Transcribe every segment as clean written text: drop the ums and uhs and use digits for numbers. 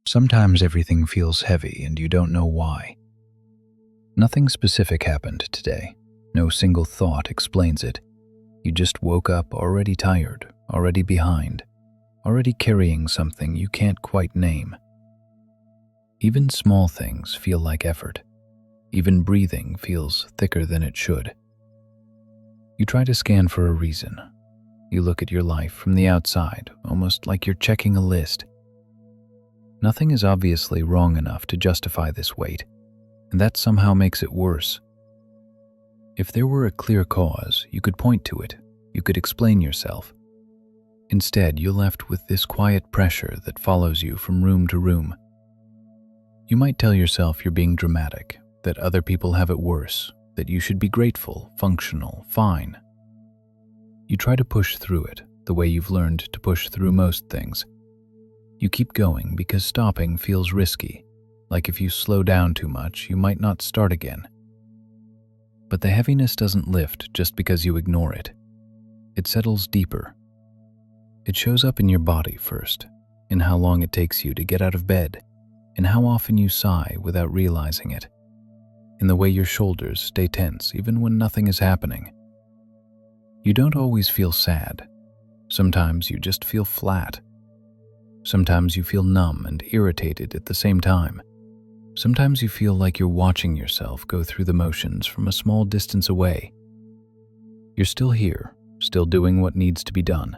Sometimes everything feels heavy and you don't know why. Nothing specific happened today. No single thought explains it. You just woke up already tired, already behind, already carrying something you can't quite name. Even small things feel like effort. Even breathing feels thicker than it should. You try to scan for a reason. You look at your life from the outside, almost like you're checking a list. Nothing is obviously wrong enough to justify this weight, and that somehow makes it worse. If there were a clear cause, you could point to it, you could explain yourself. Instead, you're left with this quiet pressure that follows you from room to room. You might tell yourself you're being dramatic, that other people have it worse, that you should be grateful, functional, fine. You try to push through it, the way you've learned to push through most things. You keep going because stopping feels risky, like if you slow down too much, you might not start again. But the heaviness doesn't lift just because you ignore it. It settles deeper. It shows up in your body first, in how long it takes you to get out of bed, in how often you sigh without realizing it, in the way your shoulders stay tense even when nothing is happening. You don't always feel sad. Sometimes you just feel flat. Sometimes you feel numb and irritated at the same time. Sometimes you feel like you're watching yourself go through the motions from a small distance away. You're still here, still doing what needs to be done,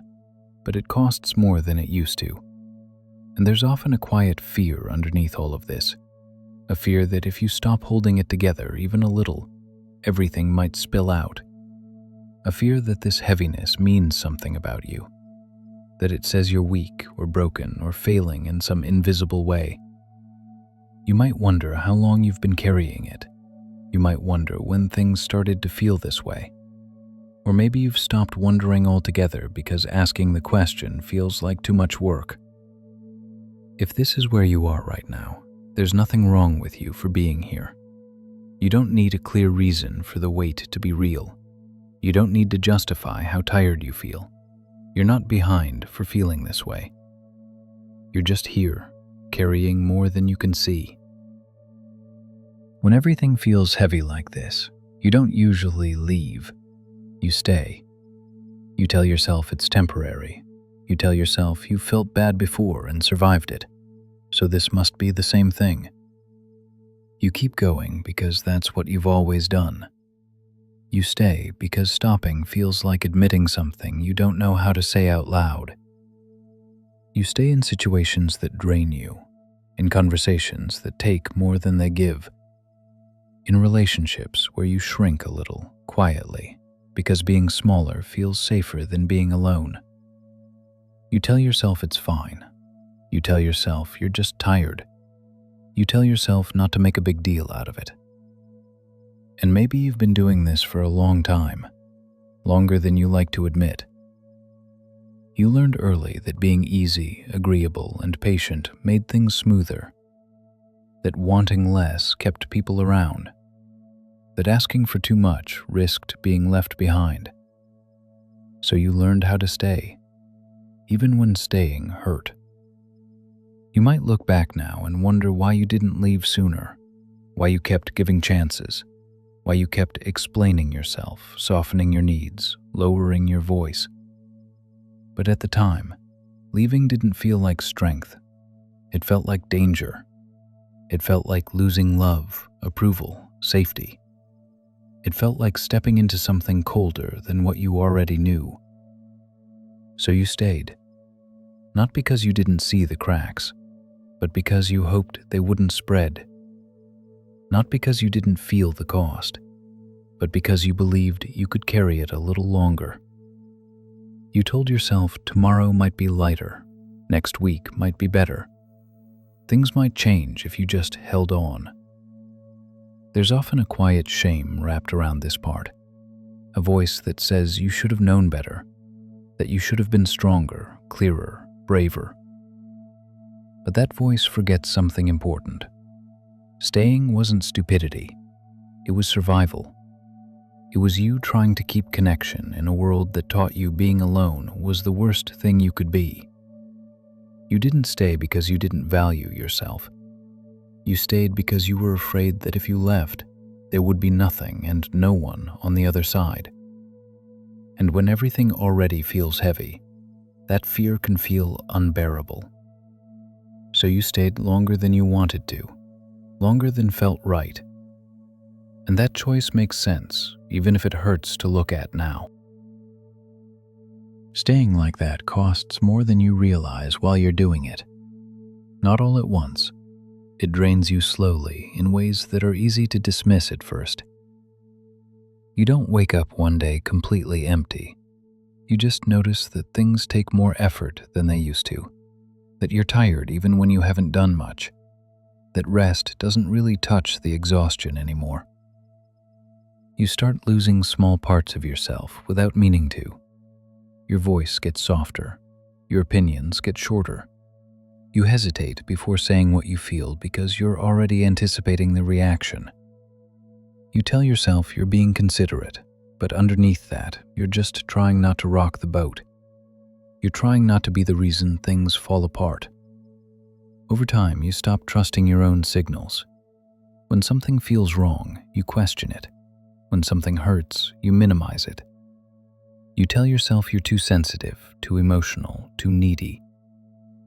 but it costs more than it used to. And there's often a quiet fear underneath all of this, a fear that if you stop holding it together even a little, everything might spill out. A fear that this heaviness means something about you, that it says you're weak or broken or failing in some invisible way. You might wonder how long you've been carrying it. You might wonder when things started to feel this way. Or maybe you've stopped wondering altogether because asking the question feels like too much work. If this is where you are right now, there's nothing wrong with you for being here. You don't need a clear reason for the weight to be real. You don't need to justify how tired you feel. You're not behind for feeling this way. You're just here, carrying more than you can see. When everything feels heavy like this, you don't usually leave. You stay. You tell yourself it's temporary. You tell yourself you felt bad before and survived it, so this must be the same thing. You keep going because that's what you've always done. You stay because stopping feels like admitting something you don't know how to say out loud. You stay in situations that drain you, in conversations that take more than they give, in relationships where you shrink a little, quietly, because being smaller feels safer than being alone. You tell yourself it's fine. You tell yourself you're just tired. You tell yourself not to make a big deal out of it. And maybe you've been doing this for a long time, longer than you like to admit. You learned early that being easy, agreeable, and patient made things smoother, that wanting less kept people around, that asking for too much risked being left behind. So you learned how to stay, even when staying hurt. You might look back now and wonder why you didn't leave sooner, why you kept giving chances, why you kept explaining yourself, softening your needs, lowering your voice. But at the time, leaving didn't feel like strength. It felt like danger. It felt like losing love, approval, safety. It felt like stepping into something colder than what you already knew. So you stayed, not because you didn't see the cracks, but because you hoped they wouldn't spread. Not because you didn't feel the cost, but because you believed you could carry it a little longer. You told yourself tomorrow might be lighter, next week might be better. Things might change if you just held on. There's often a quiet shame wrapped around this part, a voice that says you should have known better, that you should have been stronger, clearer, braver. But that voice forgets something important. Staying wasn't stupidity. It was survival. It was you trying to keep connection in a world that taught you being alone was the worst thing you could be. You didn't stay because you didn't value yourself. You stayed because you were afraid that if you left, there would be nothing and no one on the other side. And when everything already feels heavy, that fear can feel unbearable. So you stayed longer than you wanted to, longer than felt right. And that choice makes sense, even if it hurts to look at now. Staying like that costs more than you realize while you're doing it. Not all at once. It drains you slowly in ways that are easy to dismiss at first. You don't wake up one day completely empty. You just notice that things take more effort than they used to, that you're tired even when you haven't done much, that rest doesn't really touch the exhaustion anymore. You start losing small parts of yourself without meaning to. Your voice gets softer. Your opinions get shorter. You hesitate before saying what you feel because you're already anticipating the reaction. You tell yourself you're being considerate, but underneath that, you're just trying not to rock the boat. You're trying not to be the reason things fall apart. Over time, you stop trusting your own signals. When something feels wrong, you question it. When something hurts, you minimize it. You tell yourself you're too sensitive, too emotional, too needy.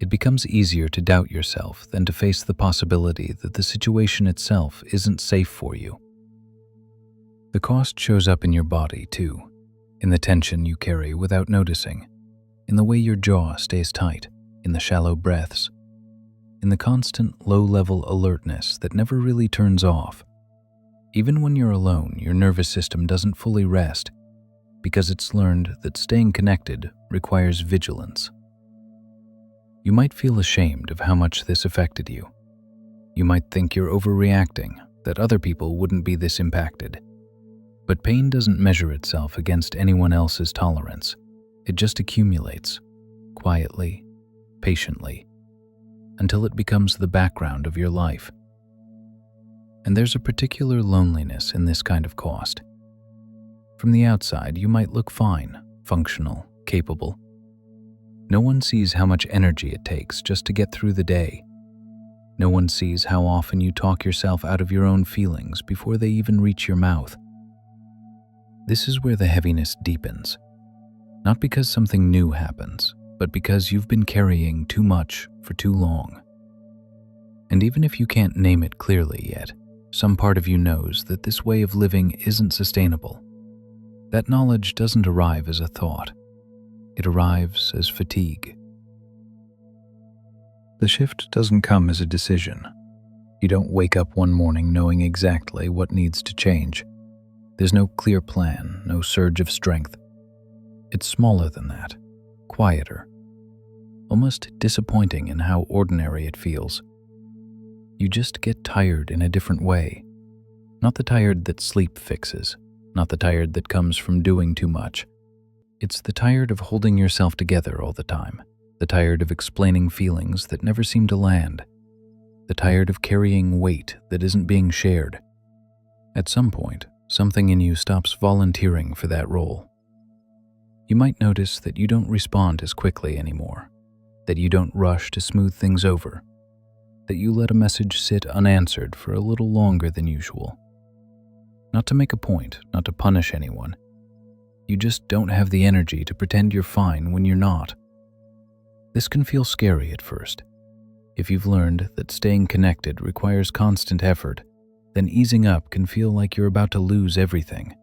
It becomes easier to doubt yourself than to face the possibility that the situation itself isn't safe for you. The cost shows up in your body, too, in the tension you carry without noticing, in the way your jaw stays tight, in the shallow breaths, in the constant low-level alertness that never really turns off. Even when you're alone, your nervous system doesn't fully rest, because it's learned that staying connected requires vigilance. You might feel ashamed of how much this affected you. You might think you're overreacting, that other people wouldn't be this impacted. But pain doesn't measure itself against anyone else's tolerance. It just accumulates, quietly, patiently, until it becomes the background of your life. And there's a particular loneliness in this kind of cost. From the outside, you might look fine, functional, capable. No one sees how much energy it takes just to get through the day. No one sees how often you talk yourself out of your own feelings before they even reach your mouth. This is where the heaviness deepens. Not because something new happens, but because you've been carrying too much for too long. And even if you can't name it clearly yet, some part of you knows that this way of living isn't sustainable. That knowledge doesn't arrive as a thought. It arrives as fatigue. The shift doesn't come as a decision. You don't wake up one morning knowing exactly what needs to change. There's no clear plan, no surge of strength. It's smaller than that, quieter, almost disappointing in how ordinary it feels. You just get tired in a different way. Not the tired that sleep fixes, not the tired that comes from doing too much. It's the tired of holding yourself together all the time, the tired of explaining feelings that never seem to land, the tired of carrying weight that isn't being shared. At some point, something in you stops volunteering for that role. You might notice that you don't respond as quickly anymore, that you don't rush to smooth things over, that you let a message sit unanswered for a little longer than usual. Not to make a point, not to punish anyone. You just don't have the energy to pretend you're fine when you're not. This can feel scary at first. If you've learned that staying connected requires constant effort, then easing up can feel like you're about to lose everything.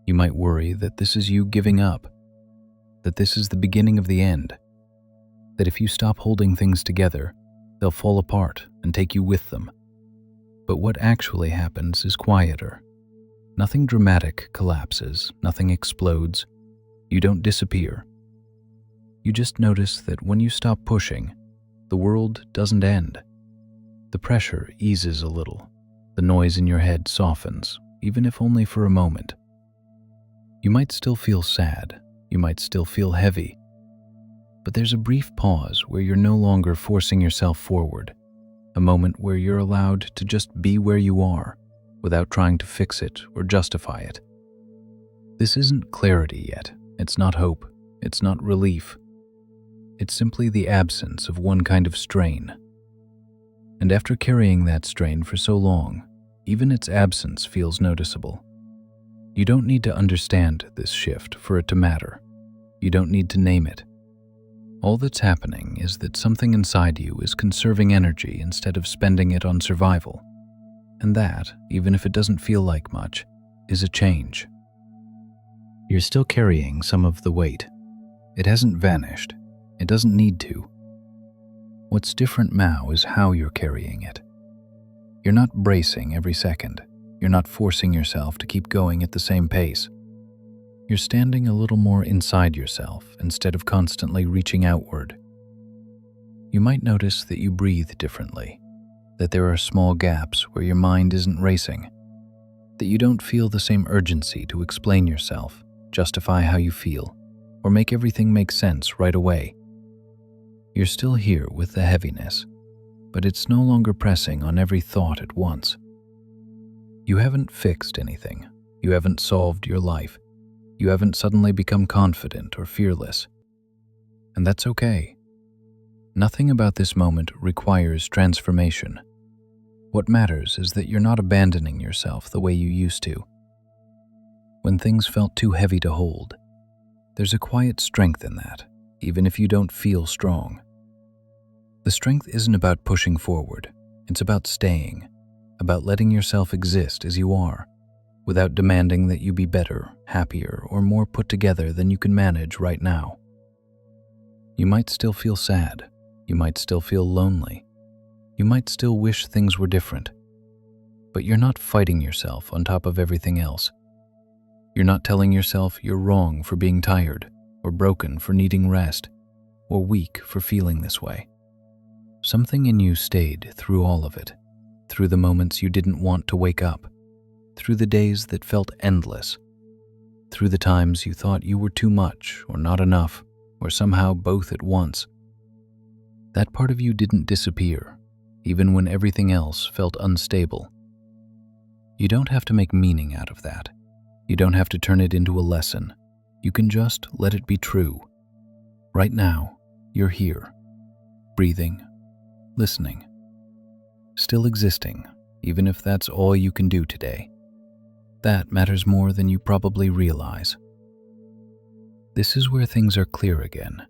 You might worry that this is you giving up, that this is the beginning of the end, that if you stop holding things together, they'll fall apart and take you with them. But what actually happens is quieter. Nothing dramatic collapses, nothing explodes. You don't disappear. You just notice that when you stop pushing, the world doesn't end. The pressure eases a little. The noise in your head softens, even if only for a moment. You might still feel sad. You might still feel heavy. But there's a brief pause where you're no longer forcing yourself forward, a moment where you're allowed to just be where you are, without trying to fix it or justify it. This isn't clarity yet. It's not hope. It's not relief. It's simply the absence of one kind of strain. And after carrying that strain for so long, even its absence feels noticeable. You don't need to understand this shift for it to matter. You don't need to name it. All that's happening is that something inside you is conserving energy instead of spending it on survival. And that, even if it doesn't feel like much, is a change. You're still carrying some of the weight. It hasn't vanished. It doesn't need to. What's different now is how you're carrying it. You're not bracing every second. You're not forcing yourself to keep going at the same pace. You're standing a little more inside yourself instead of constantly reaching outward. You might notice that you breathe differently, that there are small gaps where your mind isn't racing, that you don't feel the same urgency to explain yourself, justify how you feel, or make everything make sense right away. You're still here with the heaviness, but it's no longer pressing on every thought at once. You haven't fixed anything. You haven't solved your life. You haven't suddenly become confident or fearless. And that's okay. Nothing about this moment requires transformation. What matters is that you're not abandoning yourself the way you used to. When things felt too heavy to hold, there's a quiet strength in that, even if you don't feel strong. The strength isn't about pushing forward. It's about staying, about letting yourself exist as you are, without demanding that you be better, happier, or more put together than you can manage right now. You might still feel sad. You might still feel lonely. You might still wish things were different. But you're not fighting yourself on top of everything else. You're not telling yourself you're wrong for being tired, or broken for needing rest, or weak for feeling this way. Something in you stayed through all of it, through the moments you didn't want to wake up, through the days that felt endless, through the times you thought you were too much or not enough, or somehow both at once. That part of you didn't disappear, even when everything else felt unstable. You don't have to make meaning out of that. You don't have to turn it into a lesson. You can just let it be true. Right now, you're here, breathing, listening, still existing, even if that's all you can do today. That matters more than you probably realize. This is where things are clear again.